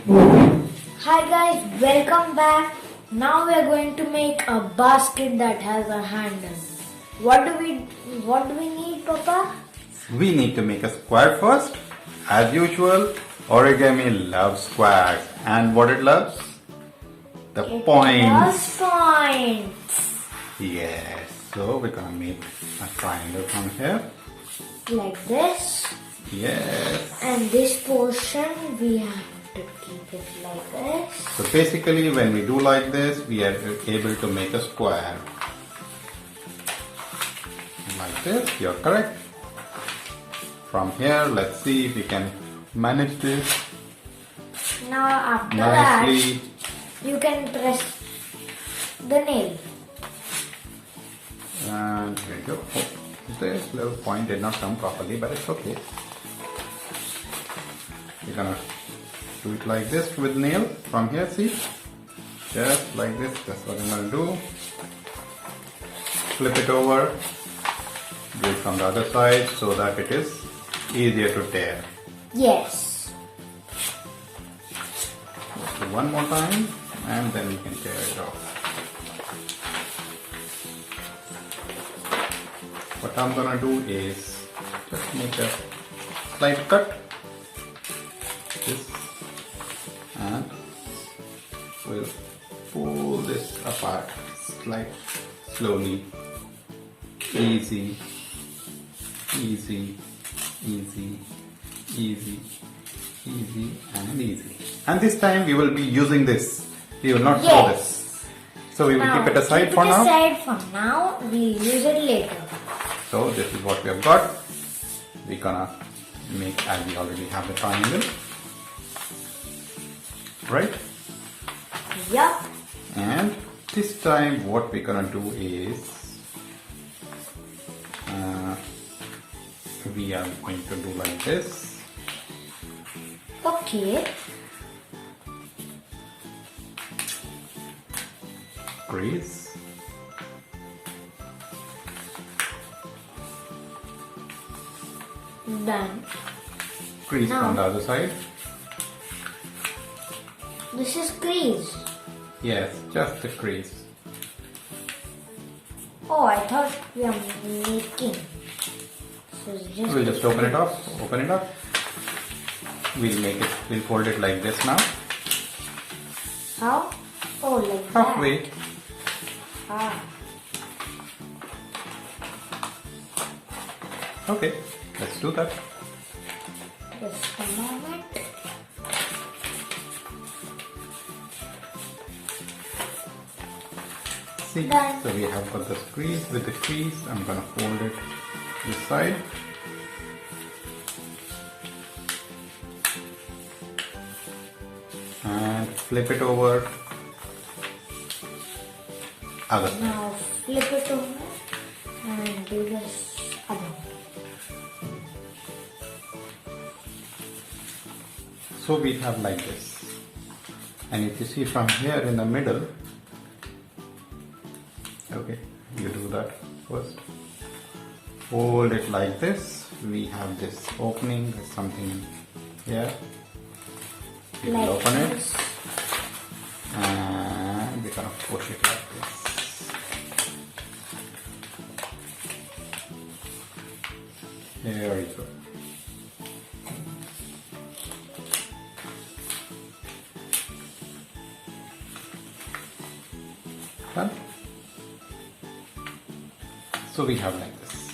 Hi guys, welcome back. Now we are going to make a basket that has a handle. What do we need, Papa? We need to make a square first. As usual, origami loves squares. And what it loves? The points. Plus points. Yes. So we're gonna make a triangle from here. Like this. Yes. And this portion we have to keep it like this. So basically when we do like this, we are able to make a square. Like this, you're correct. From here, let's see if we can manage this Now after nicely. that, you can press the nail. And here we go. Oh, this little point did not come properly, but it's okay. We're gonna do it like this with nail from here, see? Just like this, that's what I'm gonna do. Flip it over, do it from the other side so that it is easier to tear. Yes. So one more time and then we can tear it off. What I'm gonna do is just make a slight cut. This, and we'll pull this apart slowly, easy, easy, easy, easy, easy, and easy. And this time we will be using this. We will not throw this. So we will keep it aside for now. Aside for now. We'll use it later. So this is what we have got. We're gonna make, as we already have the triangle. Right? Yup. And this time what we're gonna do is we are going to do like this. Okay. Crease. Done. Crease Now. from the other side. This is crease. Yes, just the crease. Oh, I thought we are making. So it's just We'll just open it up. Open it up. We'll make it. We'll fold it like this now. How? Oh, like Halfway. that. Ah. Okay, let's do that. Just a moment. See, Done. so we have got the crease. With the crease, I'm gonna fold it this side. And flip it over. Other side. Now flip it over and do this other. So we have like this. And if you see from here in the middle, okay, you do that first. Fold it like this. We have this opening, there's something here. We will Like open it this. and we're gonna push it like this. There we go. Done. So we have like this.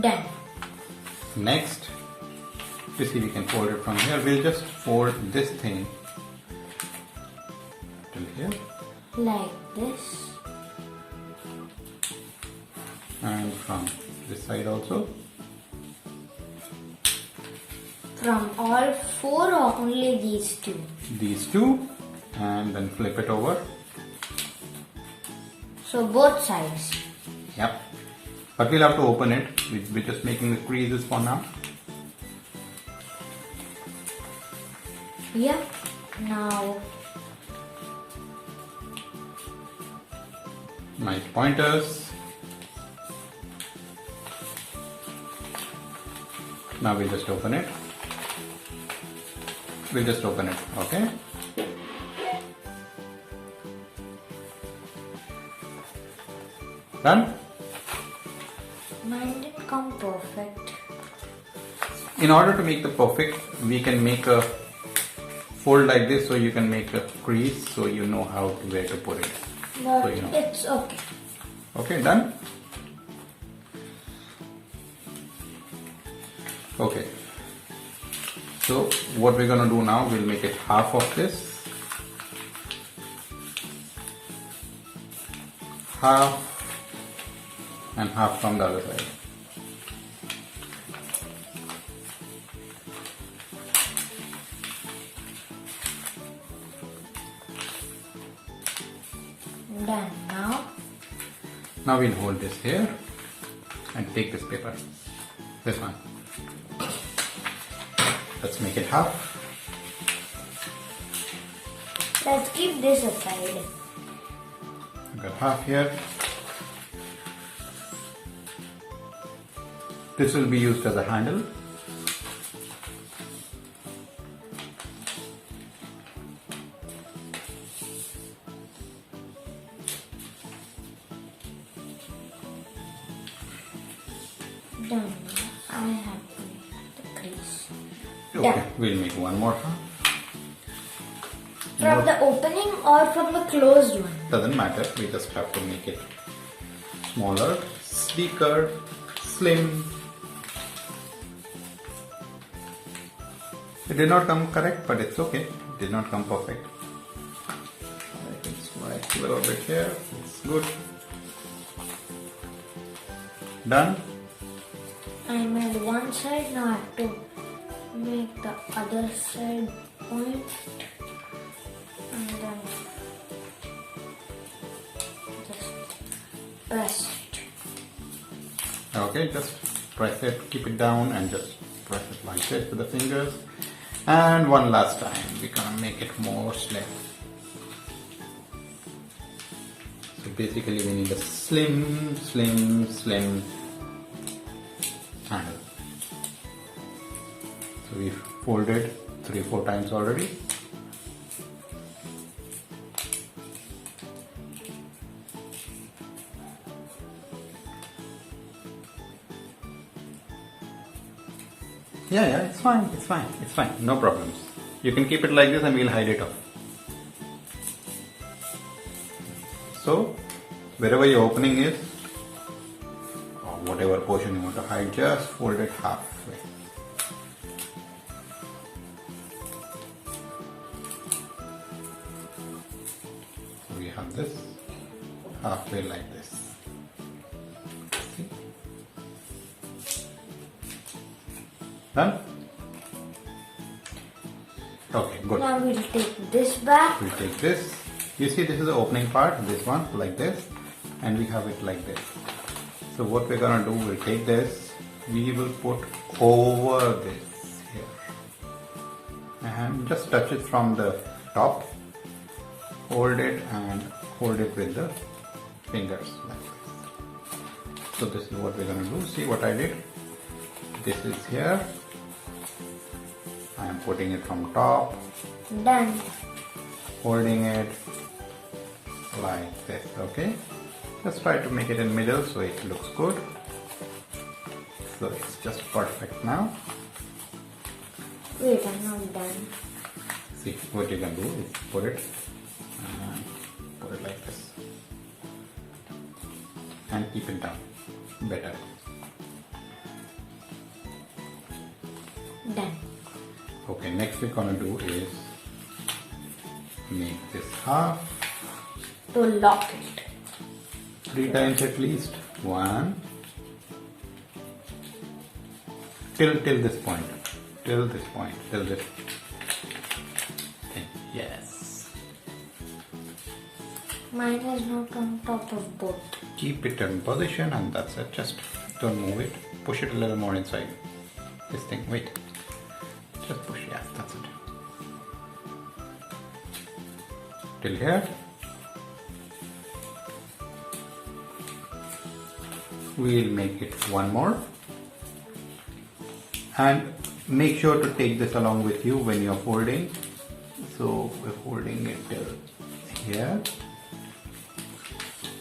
Done. Next, you see we can fold it from here. We'll just fold this thing till here Like this. and from this side also. From all four or only these two? These two, and then flip it over. So both sides. Yep. But we'll have to open it. We're just making the creases for now. Yep. Now Nice pointers. Now we just open it. we'll just open it. Okay. Done? Mine didn't come perfect. In order to make the perfect, we can make a fold like this, so you can make a crease, so you know where to put it. But So you know. it's okay. Okay, done? Okay. So what we're gonna do now, we'll make it half of this. Half and half from the other side. Done. Now we'll hold this here and take this paper. This one. Let's make it half. Let's keep this aside. I've got half here. This will be used as a handle. Done. I have made the crease. Okay, Done. we'll make one more half. From the opening or from the closed one? Doesn't matter, we just have to make it smaller, sleeker, slim. It did not come correct, but it's okay. It did not come perfect. I can swipe a little bit here. It's good. Done? I made one side, now I have to make the other side point. And then just press it. Okay, just press it, keep it down and just press it like this with the fingers. And one last time, we're gonna make it more slim. So basically we need a slim handle. So we've folded 3-4 times already. Yeah, it's fine, no problems. You can keep it like this and we'll hide it off. So, wherever your opening is, or whatever portion you want to hide, just fold it halfway. So we have this halfway like this. See? Done? Okay, good. Now we'll take this back. We take this. You see, this is the opening part, this one, like this, and we have it like this. So what we're gonna do, we'll take this, we will put over this here. And just touch it from the top. Hold it and hold it with the fingers like this. So this is what we're gonna do. See what I did? This is here. I am putting it from top. Done. Holding it like this, okay? Just try to make it in middle so it looks good. So it's just perfect now. Wait, I'm not done. See, what you can do is put it like this and keep it down better. Done. Okay, next we're gonna do is make this half. To lock it. 3 times at least. 1 till this point. Till this. Okay, yes. Mine is not on top of both. Keep it in position and that's it. Just don't move it. Push it a little more inside. This thing. Wait. Just push. Yeah, that's it. Till here. We'll make it one more. And make sure to take this along with you when you're folding. So we're folding it till here.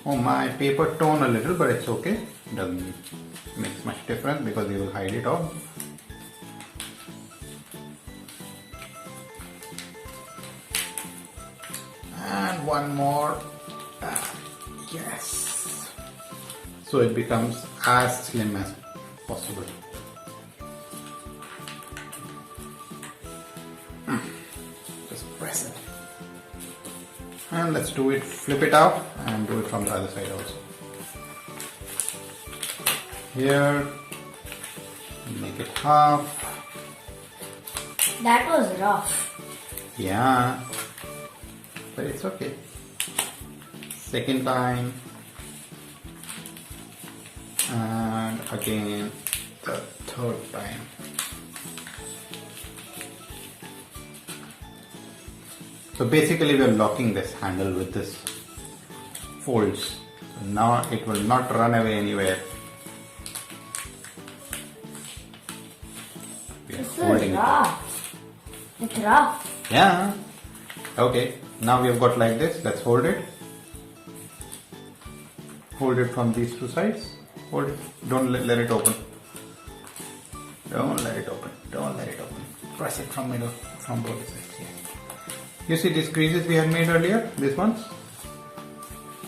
Oh, my paper torn a little, but it's okay. Doesn't make much difference because we will hide it all. And one more. Yes. So it becomes as slim as possible. Just press it. And let's do it, flip it out and do it from the other side also. Here, make it half. That was rough. Yeah, but it's okay. Second time, and again the third time. So basically we are locking this handle with this folds. So now it will not run away anywhere. We are This holding is it. rough. It's rough. Yeah. Okay. Now we have got like this. Let's hold it. Hold it from these two sides. Hold it. Don't let it open. Don't let it open. Don't let it open. Press it from middle, from both sides. Yeah. You see these creases we had made earlier? These ones?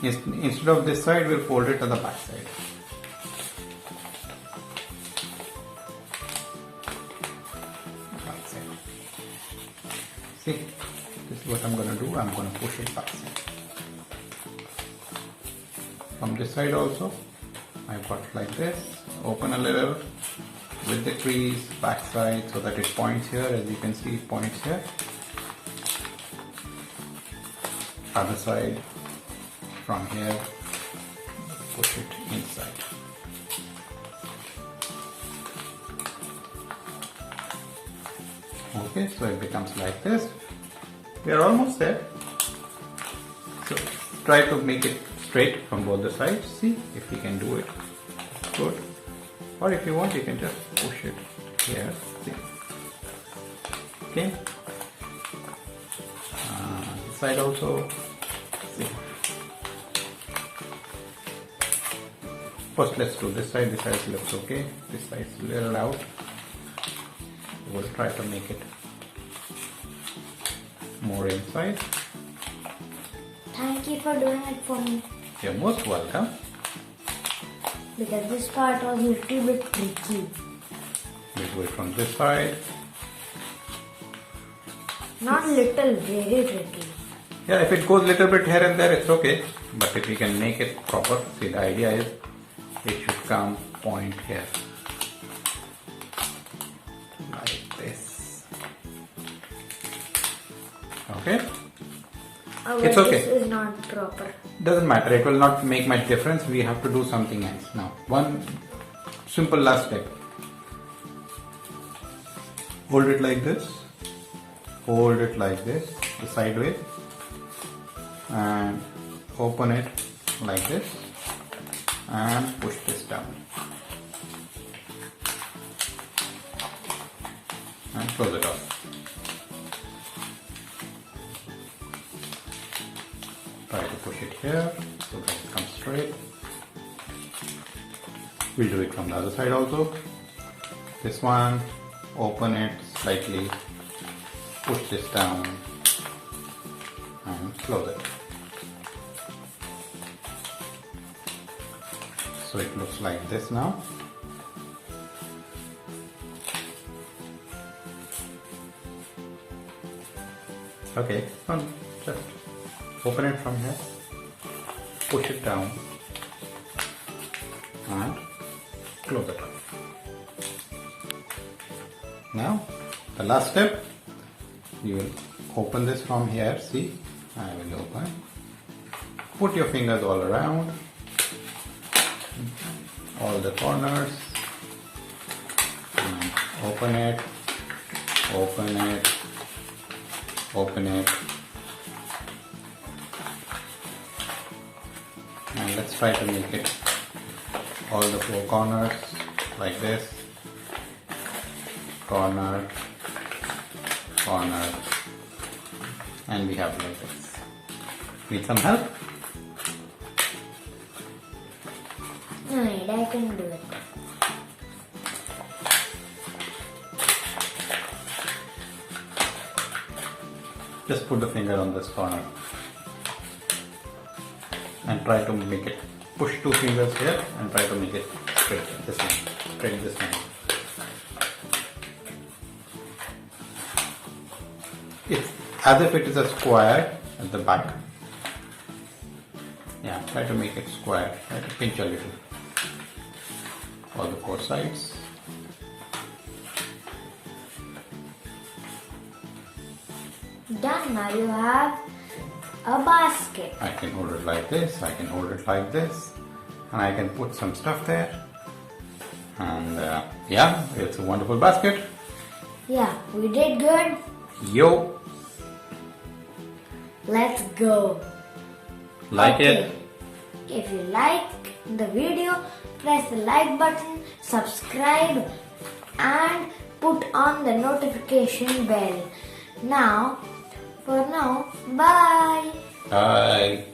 Instead of this side, we'll fold it to the back side. Back side. See? This is what I'm going to do. I'm going to push it back side. From this side also, I've got like this. Open a little with the crease, back side, so that it points here. As you can see, it points here. Other side, from here, push it inside. Okay, so it becomes like this. We are almost there. So try to make it straight from both the sides. See if you can do it. Good. Or if you want, you can just push it here. See. Okay. This side also. See. First, let's do this side. This side looks okay. This side is a little out. We'll try to make it more inside. Thank you for doing it for me. You're most welcome. Because this part was a little bit tricky. We do it from this side. Not little, very tricky. Yeah, if it goes little bit here and there, it's okay. But if we can make it proper, see, the idea is it should come point here. Like this. Okay? It's But okay. This is not proper. Doesn't matter, it will not make much difference. We have to do something else. Now, one simple last step. Hold it like this. Hold it like this, the sideways. And open it like this. And push this down. And close it off. Try to push it here so that it comes straight. We'll do it from the other side also. This one, open it slightly, push this down and close it. So it looks like this now. Okay, just open it from here, push it down and close it up. Now the last step, you will open this from here. See, I will open. Put your fingers all around, all the corners, and open it, open it, open it. And let's try to make it all the four corners like this. corner, corner, and we have like this. Need some help? No need, I can do it. Just put the finger on this corner and try to make it, push two fingers here and try to make it straight this one, straight this one. It's as if it is a square at the back. Yeah, try to make it square, try to pinch a little. All the four sides. Done, now you have a basket. I can hold it like this, I can hold it like this, and I can put some stuff there. And yeah, it's a wonderful basket. Yeah, we did good. Yo, Let's go. like Okay. it? If you like the video, press the like button, subscribe, and put on the notification bell. Now, for now, bye. Bye.